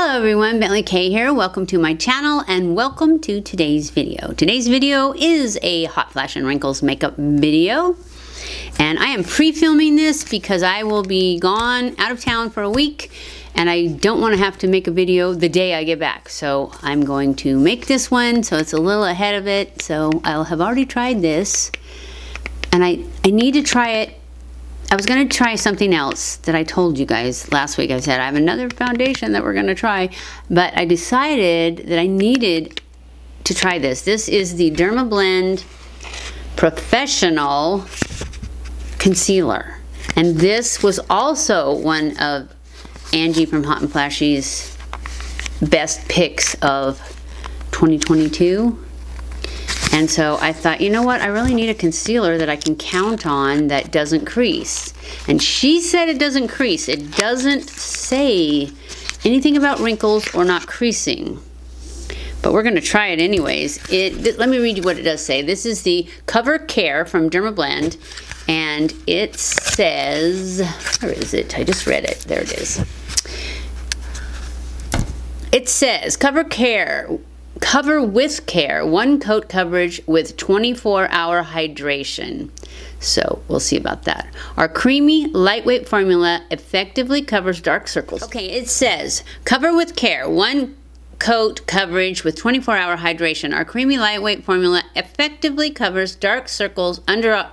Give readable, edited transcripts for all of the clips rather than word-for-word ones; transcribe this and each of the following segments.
Hello everyone, BentlyK here. Welcome to my channel and welcome to today's video. Today's video is a Hot Flash and Wrinkles makeup video. And I am pre-filming this because I will be gone out of town for a week and I don't want to have to make a video the day I get back. So I'm going to make this one so it's a little ahead of it. So I'll have already tried this and I need to try it. I was going to try something else that I told you guys last week. I said I have another foundation that we're going to try, but I decided that I needed to try this. This is the Dermablend Professional Concealer. And this was also one of Angie from Hot and Flashy's best picks of 2022. And so I thought, you know what, I really need a concealer that I can count on that doesn't crease. And she said it doesn't crease. It doesn't say anything about wrinkles or not creasing. But we're gonna try it anyways. Let me read you what it does say. This is the Cover Care from Dermablend. And it says, where is it? I just read it, there it is. It says, Cover with care, one coat coverage with 24-hour hydration. So we'll see about that. Our creamy, lightweight formula effectively covers dark circles. Okay, it says, cover with care, one coat coverage with 24-hour hydration. Our creamy, lightweight formula effectively covers dark circles under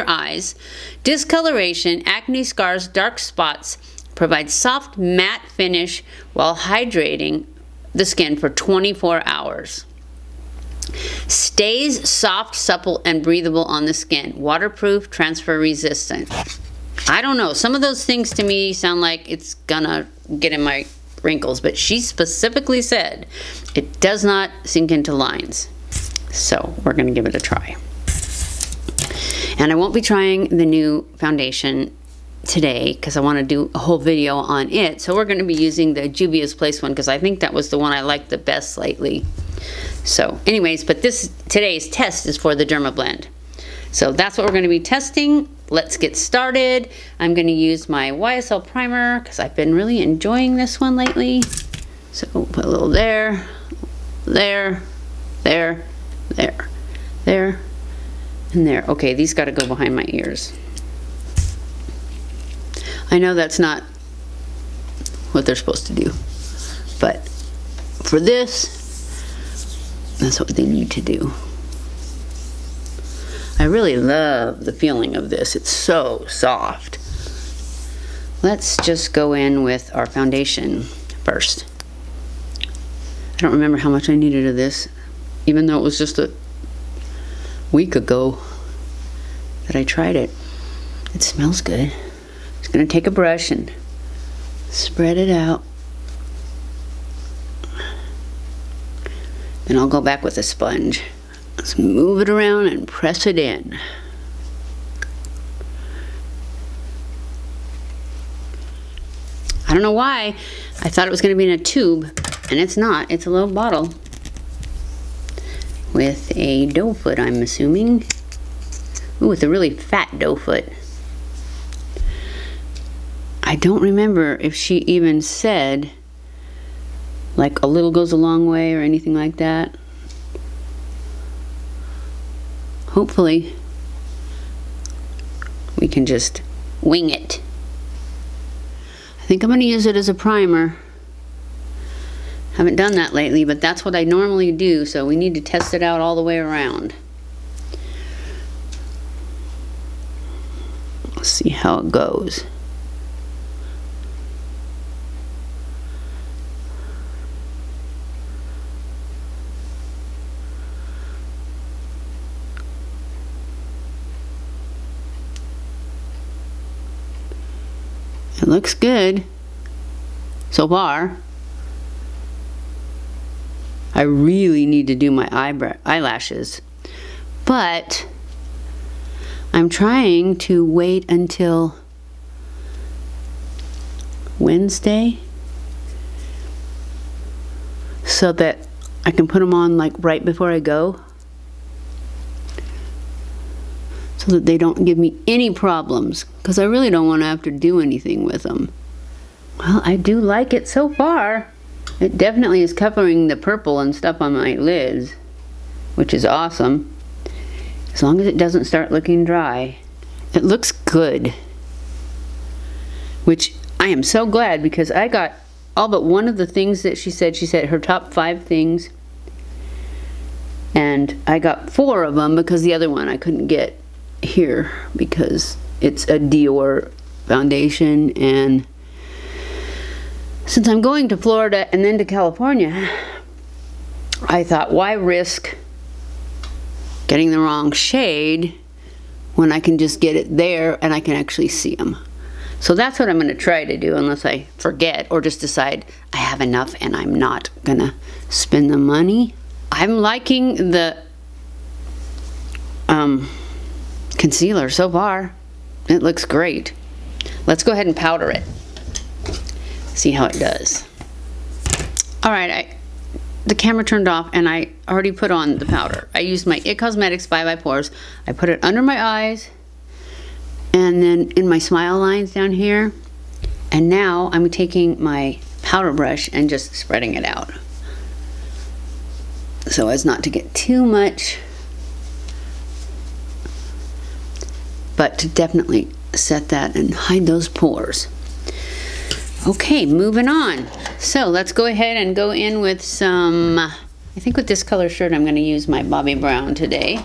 eyes, discoloration, acne scars, dark spots, provides soft matte finish while hydrating the skin for 24 hours. Stays soft, supple, and breathable on the skin. Waterproof, transfer resistant. I don't know. Some of those things to me sound like it's gonna get in my wrinkles, but she specifically said it does not sink into lines. So we're gonna give it a try. And I won't be trying the new foundation today because I want to do a whole video on it. So we're going to be using the Juvia's Place one because I think that was the one I liked the best lately. So anyways, but today's test is for the Dermablend. So that's what we're going to be testing. Let's get started. I'm going to use my YSL primer because I've been really enjoying this one lately. So put a little there, there, there, there, there, and there. Okay, these got to go behind my ears. I know that's not what they're supposed to do, but for this, that's what they need to do. I really love the feeling of this. It's so soft. Let's just go in with our foundation first. I don't remember how much I needed of this, even though it was just a week ago that I tried it. It smells good. Just gonna take a brush and spread it out. Then I'll go back with a sponge. Let's move it around and press it in. I don't know why I thought it was gonna be in a tube, and it's not. It's a little bottle with a doe foot, I'm assuming. Ooh, with a really fat doe foot. I don't remember if she even said like a little goes a long way or anything like that. Hopefully we can just wing it. I think I'm going to use it as a primer. Haven't done that lately, but that's what I normally do, so we need to test it out all the way around. Let's see how it goes. It looks good so far. I really need to do my eyelashes, but I'm trying to wait until Wednesday so that I can put them on like right before I go, so that they don't give me any problems, because I really don't want to have to do anything with them. Well, I do like it so far. It definitely is covering the purple and stuff on my lids, which is awesome. As long as it doesn't start looking dry. It looks good. Which I am so glad, because I got all but one of the things that she said her top 5 things. And I got 4 of them because the other one I couldn't get here because it's a Dior foundation, and since I'm going to Florida and then to California, I thought, why risk getting the wrong shade when I can just get it there and I can actually see them. So that's what I'm going to try to do, unless I forget or just decide I have enough and I'm not going to spend the money. I'm liking the concealer so far. It looks great. Let's go ahead and powder it. See how it does. Alright, the camera turned off and I already put on the powder. I used my It Cosmetics 5 by Pores. I put it under my eyes and then in my smile lines down here. And now I'm taking my powder brush and just spreading it out, so as not to get too much, but to definitely set that and hide those pores. Okay, moving on. So let's go ahead and go in with some, I think with this color shirt I'm going to use my Bobbi Brown today.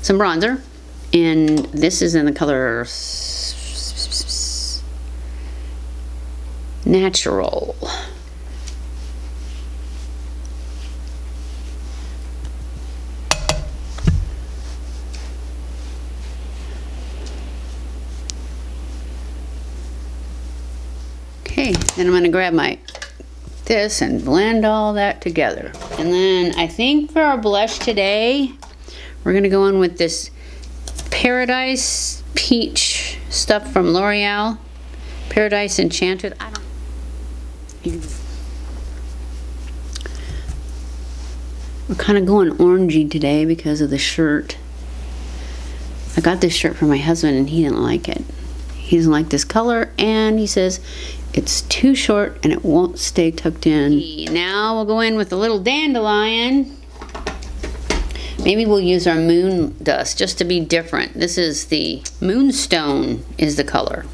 Some bronzer, and this is in the color Natural. Okay, then I'm going to grab this and blend all that together. And then I think for our blush today, we're going to go in with this Paradise Peach stuff from Loreal. Paradise Enchanted. We're kind of going orangey today because of the shirt. I got this shirt for my husband and he didn't like it. He doesn't like this color, and he says it's too short and it won't stay tucked in. Now we'll go in with a little dandelion. Maybe we'll use our moon dust just to be different. This is the Moonstone is the color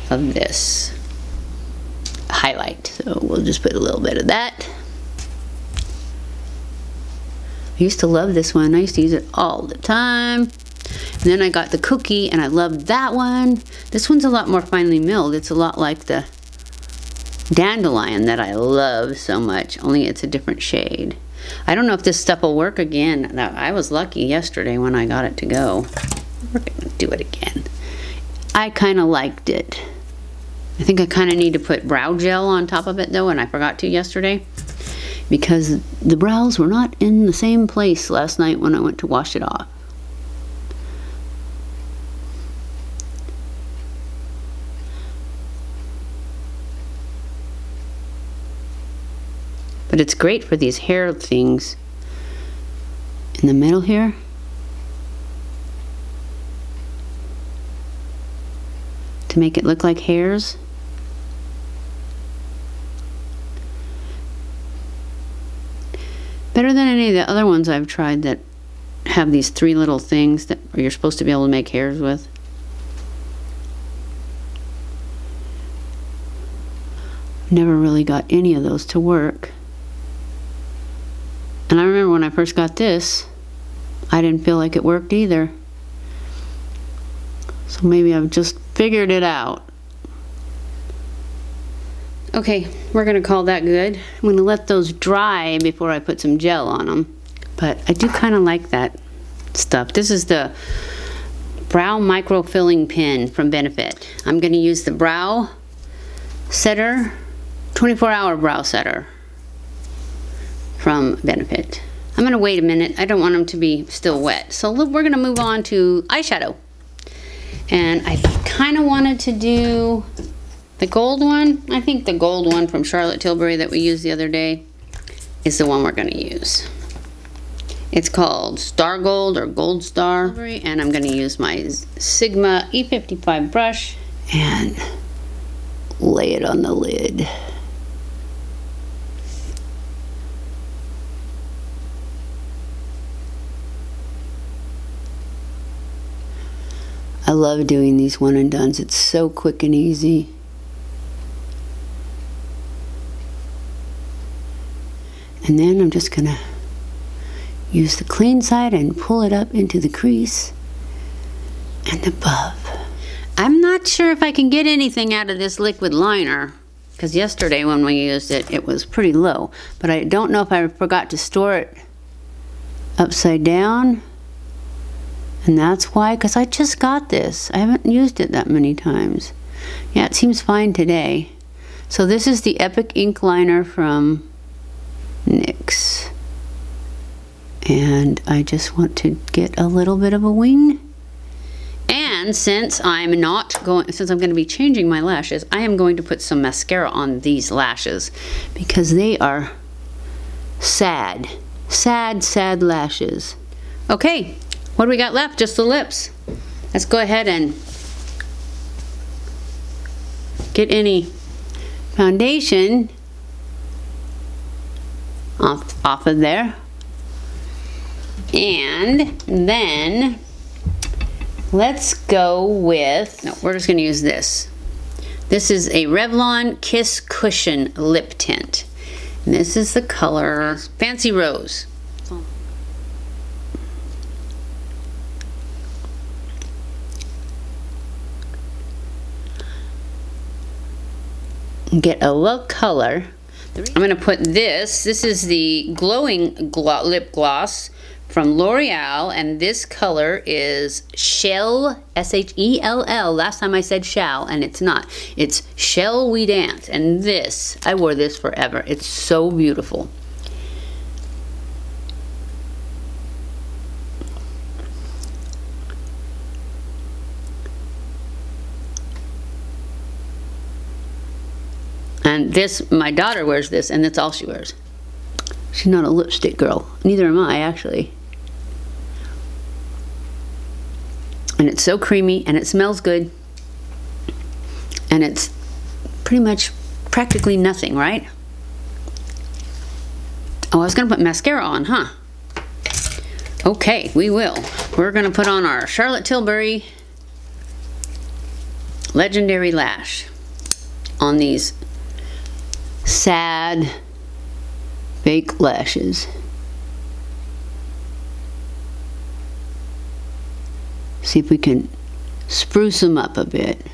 of this highlight. So we'll just put a little bit of that. I used to love this one. I used to use it all the time. And then I got the cookie and I loved that one. This one's a lot more finely milled. It's a lot like the dandelion that I love so much, only it's a different shade. I don't know if this stuff will work again. I was lucky yesterday when I got it to go. We're gonna do it again. I kind of liked it. I think I kind of need to put brow gel on top of it though, and I forgot to yesterday because the brows were not in the same place last night when I went to wash it off. But it's great for these hair things in the middle here. To make it look like hairs. Better than any of the other ones I've tried that have these 3 little things that you're supposed to be able to make hairs with. Never really got any of those to work. And I remember when I first got this, I didn't feel like it worked either. So maybe I've just figured it out. Okay, we're gonna call that good. I'm gonna let those dry before I put some gel on them. But I do kind of like that stuff. This is the Brow Microfilling Pen from Benefit. I'm gonna use the Brow Setter, 24-hour Brow Setter from Benefit. I'm gonna wait a minute. I don't want them to be still wet. So we're gonna move on to eyeshadow. And I kind of wanted to do the gold one. I think the gold one from Charlotte Tilbury that we used the other day is the one we're gonna use. It's called Star Gold or Gold Star. And I'm gonna use my Sigma E55 brush and lay it on the lid. love doing these one and dones. It's so quick and easy. And then I'm just gonna use the clean side and pull it up into the crease and above. I'm not sure if I can get anything out of this liquid liner, because yesterday when we used it, it was pretty low. But I don't know if I forgot to store it upside down. And that's why, because I just got this. I haven't used it that many times. Yeah, it seems fine today. So this is the Epic Ink Liner from NYX. And I just want to get a little bit of a wing. And since I'm going to be changing my lashes, I am going to put some mascara on these lashes because they are sad. Sad, sad lashes. Okay. What do we got left? Just the lips. Let's go ahead and get any foundation off of there. And then let's go with, no, we're just going to use this. This is a Revlon Kiss Cushion Lip Tint. And this is the color Fancy Rose. Get a little color. I'm going to put this is the glowing lip gloss from Loreal, and this color is Shell, S-H-E-L-L. Last time I said shall, and it's not. It's Shell We Dance, and this, I wore this forever. It's so beautiful. And this, my daughter wears this, and that's all she wears. She's not a lipstick girl. Neither am I, actually. And it's so creamy, and it smells good. And it's pretty much practically nothing, right? Oh, I was going to put mascara on, huh? Okay, we will. We're going to put on our Charlotte Tilbury Legendary Lash on these sad fake lashes. See if we can spruce them up a bit.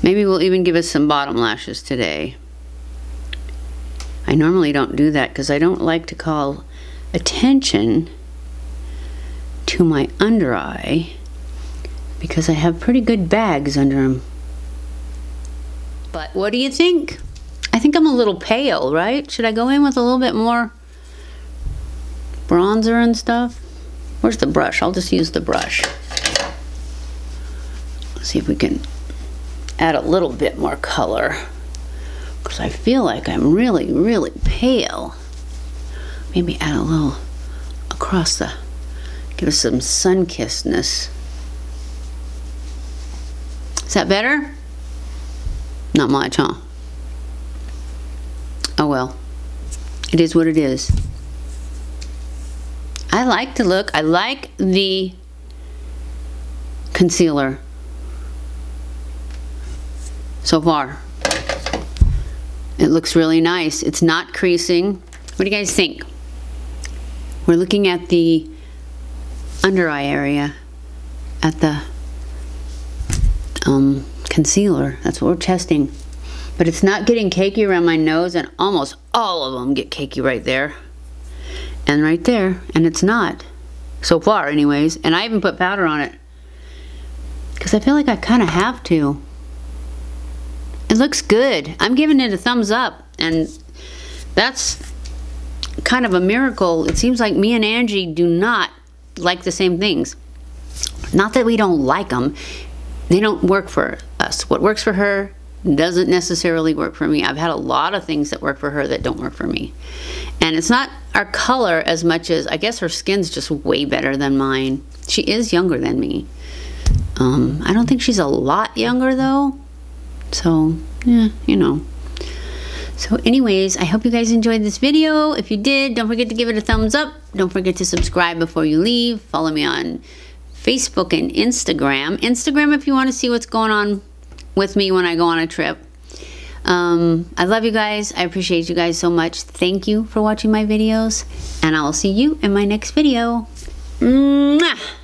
Maybe we'll even give us some bottom lashes today. I normally don't do that because I don't like to call attention to my under eye because I have pretty good bags under them. But what do you think? I think I'm a little pale, right? Should I go in with a little bit more bronzer and stuff? Where's the brush? I'll just use the brush. Let's see if we can add a little bit more color. Because I feel like I'm really, really pale. Maybe add a little across the, give us some sun-kissedness. Is that better? Not much, huh? Oh well. It is what it is. I like the look. I like the concealer so far. It looks really nice. It's not creasing. What do you guys think? We're looking at the under eye area at the concealer. That's what we're testing. But it's not getting cakey around my nose, and almost all of them get cakey right there. And right there. And it's not. So far, anyways. And I even put powder on it. Because I feel like I kind of have to. It looks good. I'm giving it a thumbs up. And that's kind of a miracle. It seems like me and Angie do not like the same things. Not that we don't like them. They don't work for us. What works for her doesn't necessarily work for me. I've had a lot of things that work for her that don't work for me. And it's not our color as much as, I guess her skin's just way better than mine. She is younger than me. I don't think she's a lot younger though. So, yeah, you know. So anyways, I hope you guys enjoyed this video. If you did, don't forget to give it a thumbs up. Don't forget to subscribe before you leave. Follow me on Facebook and Instagram. Instagram if you want to see what's going on with me when I go on a trip. I love you guys. I appreciate you guys so much. Thank you for watching my videos, and I will see you in my next video. Mwah!